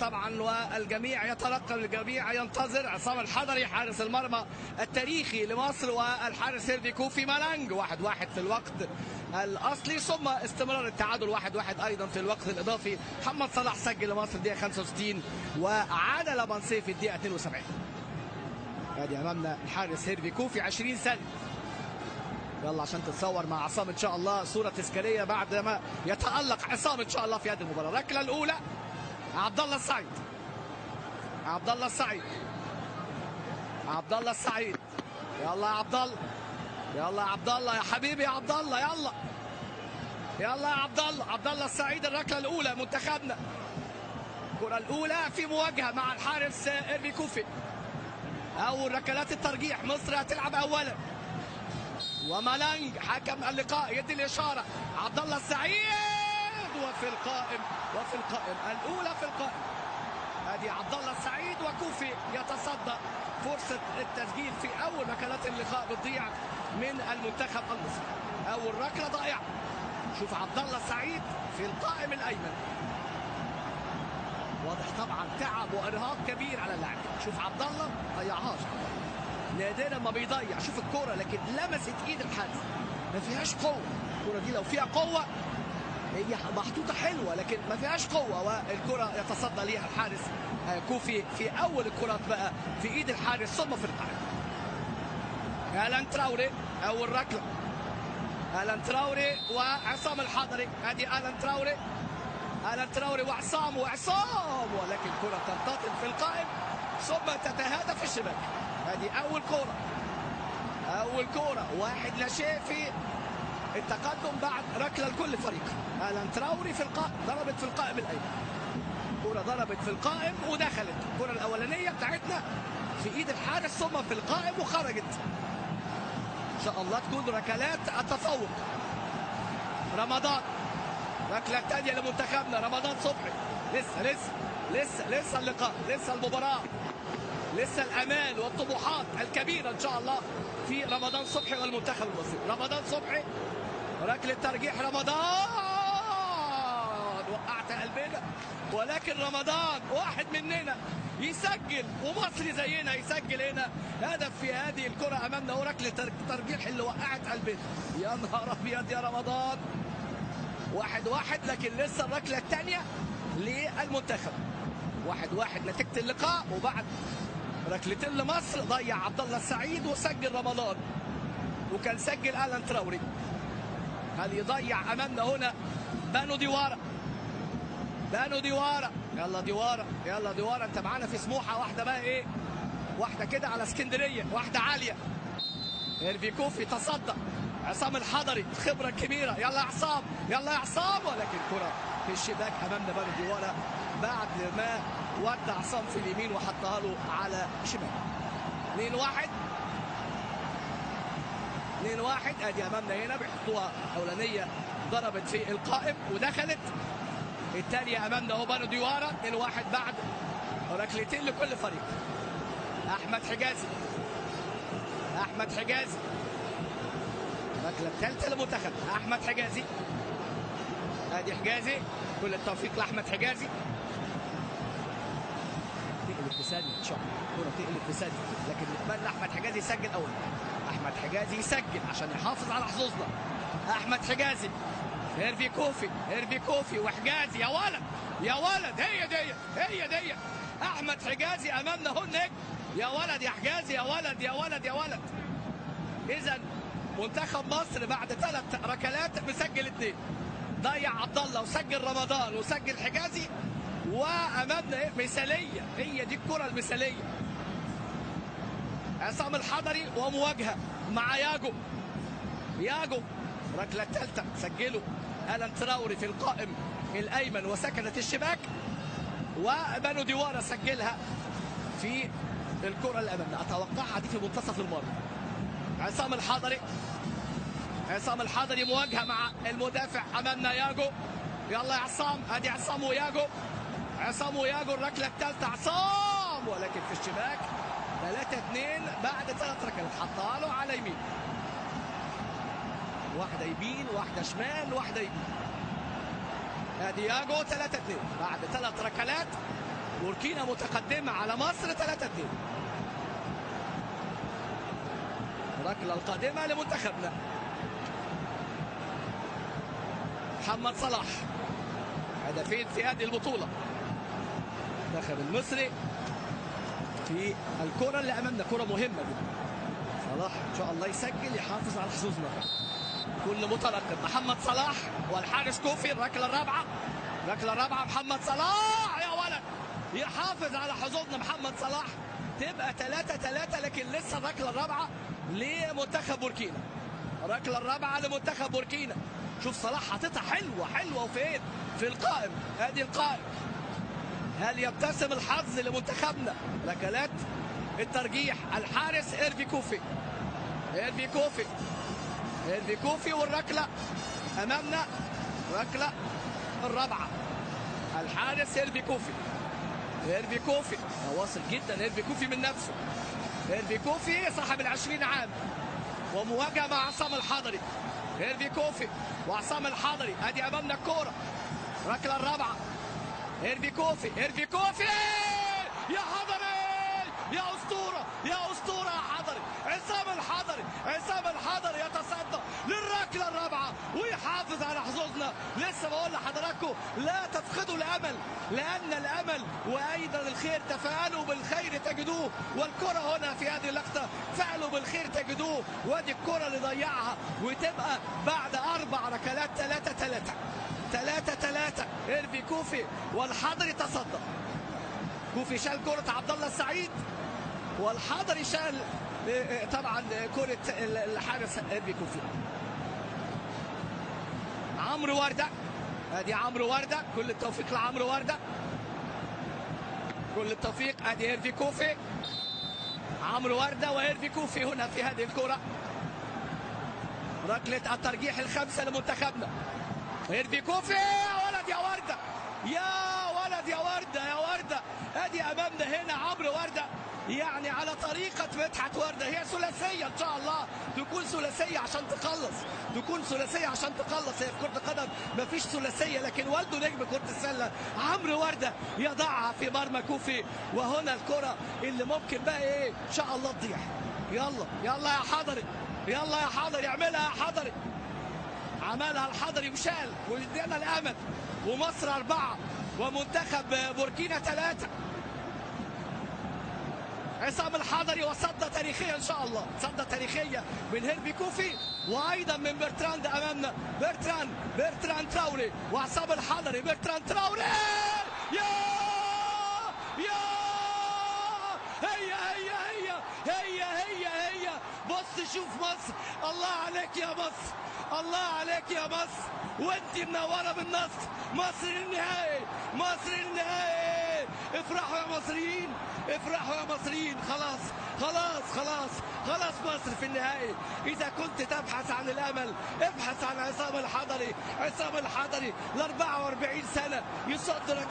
طبعا والجميع يترقب، الجميع ينتظر. عصام الحضري حارس المرمى التاريخي لمصر والحارس هيرفي كوفي. مالانج 1-1 في الوقت الاصلي، ثم استمرار التعادل 1-1 ايضا في الوقت الاضافي. محمد صلاح سجل لمصر الدقيقه 65 وعادل منصير في الدقيقه 72. ادي امامنا الحارس هيرفي كوفي 20 سنه. يلا عشان تتصور مع عصام ان شاء الله صوره تذكاريه بعد ما يتالق عصام ان شاء الله في هذه المباراه. الركله الاولى عبد الله السعيد، عبد الله السعيد، عبد الله السعيد. يلا يا عبد الله، يلا يا عبد الله يا حبيبي يا عبد الله، يلا يلا يا عبد الله. عبد الله السعيد الركله الاولى منتخبنا. الكره الاولى في مواجهه مع الحارس هيرفي كوفي. اول ركلات الترجيح، مصر هتلعب اولا. ومالانج حكم اللقاء يدي الاشاره. عبد الله السعيد وفي القائم، وفي القائم الاولى في القائم. ادي عبد الله السعيد وكوفي يتصدى. فرصه التسجيل في اول ركلات اللقاء بتضيع من المنتخب المصري. اول ركله ضائعه. شوف عبد الله السعيد في القائم الايمن. واضح طبعا تعب وارهاق كبير على اللاعب. شوف عبد الله ضيعهاش، نادرا ما بيضيع. شوف الكرة لكن لمست ايد الحارس، ما فيهاش قوة. الكرة دي لو فيها قوة هي محطوطة حلوة لكن ما فيهاش قوة، والكرة يتصدى ليها الحارس كوفي في أول الكرات بقى في ايد الحارس ثم في القائم. آلان تراوري أول ركلة، آلان تراوري وعصام الحضري. ادي آلان تراوري، آلان تراوري وعصام ولكن كرة تنتقل في القائم ثم تتهادى في الشباك. هذه أول كرة، أول كرة 1-0 في التقدم بعد ركلة لكل فريق. آلان تراوري في القائم، ضربت في القائم الأيمن. كرة ضربت في القائم ودخلت. الكرة الأولانية بتاعتنا في إيد الحارس ثم في القائم وخرجت. إن شاء الله تكون ركلات التفوق. رمضان، ركلة الثانية لمنتخبنا رمضان صبحي. لسه اللقاء، لسه المباراة، لسه الامال والطموحات الكبيره ان شاء الله في رمضان صبحي والمنتخب المصري. رمضان صبحي ركله ترجيح، رمضان وقعت قلبنا، ولكن رمضان واحد مننا يسجل ومصري زينا يسجل هنا هدف في هذه الكره امامنا، وركله ترجيح اللي وقعت قلبنا. يا نهار ابيض يا رمضان. 1-1 لكن لسه الركله الثانيه للمنتخب. 1-1 نتيجه اللقاء، وبعد ركلتين لمصر ضيع عبد الله السعيد وسجل رمضان، وكان سجل آلان تراوري. هل يضيع امامنا هنا بانو ديوارا؟ بانو ديوارا، يلا ديوارا، يلا ديوارا انت معانا في سموحه. واحده بقى ايه، واحده كده على اسكندريه، واحده عاليه. هيرفي كوفي تصدى. عصام الحضري الخبره الكبيره، يلا يا عصام، يلا يا عصام، ولكن كره في الشباك امامنا بانو ديوارا بعد ما ودع عصام في اليمين وحطها له على شمال. 2-1 ادي امامنا هنا بيحطوها اولانيه ضربت في القائم ودخلت. الثانيه امامنا هو بانو ديوارا. 2-1 بعد ركلتين لكل فريق. احمد حجازي، احمد حجازي الركله الثالثه للمنتخب. احمد حجازي، ادي حجازي، كل التوفيق لاحمد حجازي. تقلب في ثانيه ان شاء الله، الكره تقلب في ثانيه، لكن نتمنى احمد حجازي يسجل اول. احمد حجازي يسجل عشان يحافظ على حظوظنا. احمد حجازي، هيرفي كوفي، هيرفي كوفي وحجازي. يا ولد يا ولد، هي دي احمد حجازي امامنا هو النجم. يا ولد يا حجازي، يا ولد يا ولد يا ولد. اذا منتخب مصر بعد 3 ركلات مسجل 2، ضيع عبد الله وسجل رمضان وسجل حجازي، وامامنا مثاليه. هي دي الكره المثاليه. عصام الحضري ومواجهه مع ياجو. الركله الثالثه سجله آلان تراوري في القائم الايمن وسكنت الشباك، وبانو ديوارا سجلها في الكره اللي امامنا. اتوقعها دي في منتصف المرمى. عصام الحضري مواجهه مع المدافع امامنا ياجو. يلا يا عصام، ادي عصام وياجو، عصام وياجو الركله الثالثه عصام، ولكن في الشباك. 3-2 بعد 3 ركلات، حطها له على يمين. واحده يمين، واحده شمال، واحده يمين. ادي ياجو 3-2 بعد 3 ركلات. بوركينا متقدمة على مصر 3-2. الركلة القادمة لمنتخبنا. محمد صلاح هدفين في هذه البطولة. المنتخب المصري في الكرة اللي أمامنا كرة مهمة جدا. صلاح إن شاء الله يسجل يحافظ على حظوظنا. كل مترقب محمد صلاح والحارس كوفي. الركلة الرابعة، الركلة الرابعة محمد صلاح يا ولد يحافظ على حظوظنا محمد صلاح. تبقى 3-3 لكن لسه الركلة الرابعة لمنتخب بوركينا. الركلة الرابعة لمنتخب بوركينا. شوف صلاح حاططها حلوة حلوة وفين؟ في القائم. ادي القائم. هل يبتسم الحظ لمنتخبنا؟ ركلات الترجيح الحارس إيرفي كوفي. إيرفي كوفي، إيرفي كوفي والركلة أمامنا. ركلة الرابعة الحارس إيرفي كوفي. إيرفي كوفي واصل جدا. إيرفي كوفي من نفسه. إيرفي كوفي صاحب ال20 عام ومواجهة مع عصام الحضري. إيرفي كوفي وعصام الحضري. ادي امامنا الكورة. الركلة الرابعة إيرفي كوفي. إيرفي كوفي يا حضري يا أسطورة يا أسطورة يا حضري. عصام الحضري، عصام الحضري يتصدى للركلة الرابعة ويحافظ على حظوظنا. لسه بقول لحضراتكم لا تفقدوا الأمل، لأن الأمل وأيضا الخير تفاءلوا بالخير تجدوه. والكرة هنا في هذه اللقطة فعلوا بالخير تجدوه. وادي الكرة اللي ضيعها وتبقى بعد 4 ركلات 3-3. 3-3. إيرفي كوفي والحضري تصدى. كوفي شال كرة عبد الله السعيد والحضري شال طبعا كرة الحارس إيرفي كوفي. عمرو وردة. ادي عمرو وردة. كل التوفيق لعمرو وردة. كل التوفيق. ادي إيرفي كوفي. عمرو وردة وإيرفي كوفي هنا في هذه الكرة. ركلة الترجيح الخامسة لمنتخبنا. إيرفي كوفي يا ولد يا وردة يا ولد يا وردة يا وردة. ادي امامنا هنا عمرو وردة يعني على طريقة مدحت وردة. هي ثلاثية ان شاء الله تكون ثلاثية عشان تخلص. تكون ثلاثية عشان تخلص. هي في كرة القدم مفيش ثلاثية لكن والده نجم كرة السلة عمرو وردة يضعها في مرمى كوفي. وهنا الكرة اللي ممكن بقى ايه ان شاء الله تضيع. يلا يلا يا حضري يلا يا حضري اعملها يا حضري. عملها الحضري وشال وادينا الامل. ومصر 4 ومنتخب بوركينا 3. عصام الحضري وصدى تاريخية ان شاء الله. صدى تاريخية من إيرفي كوفي وايضا من برتراند امامنا. برتراند تراوري وعصام الحضري. برتراند تراوري يا هي هي هي هي هي هي. بص شوف مصر. الله عليك يا مصر. الله عليك يا مصر. وانت منوره بالنصر. مصر النهائي. مصر النهائي. افرحوا يا مصريين. افرحوا يا مصريين. خلاص خلاص خلاص خلاص مصر في النهائي. اذا كنت تبحث عن الامل ابحث عن عصام الحضري. عصام الحضري ل 44 سنه يصدر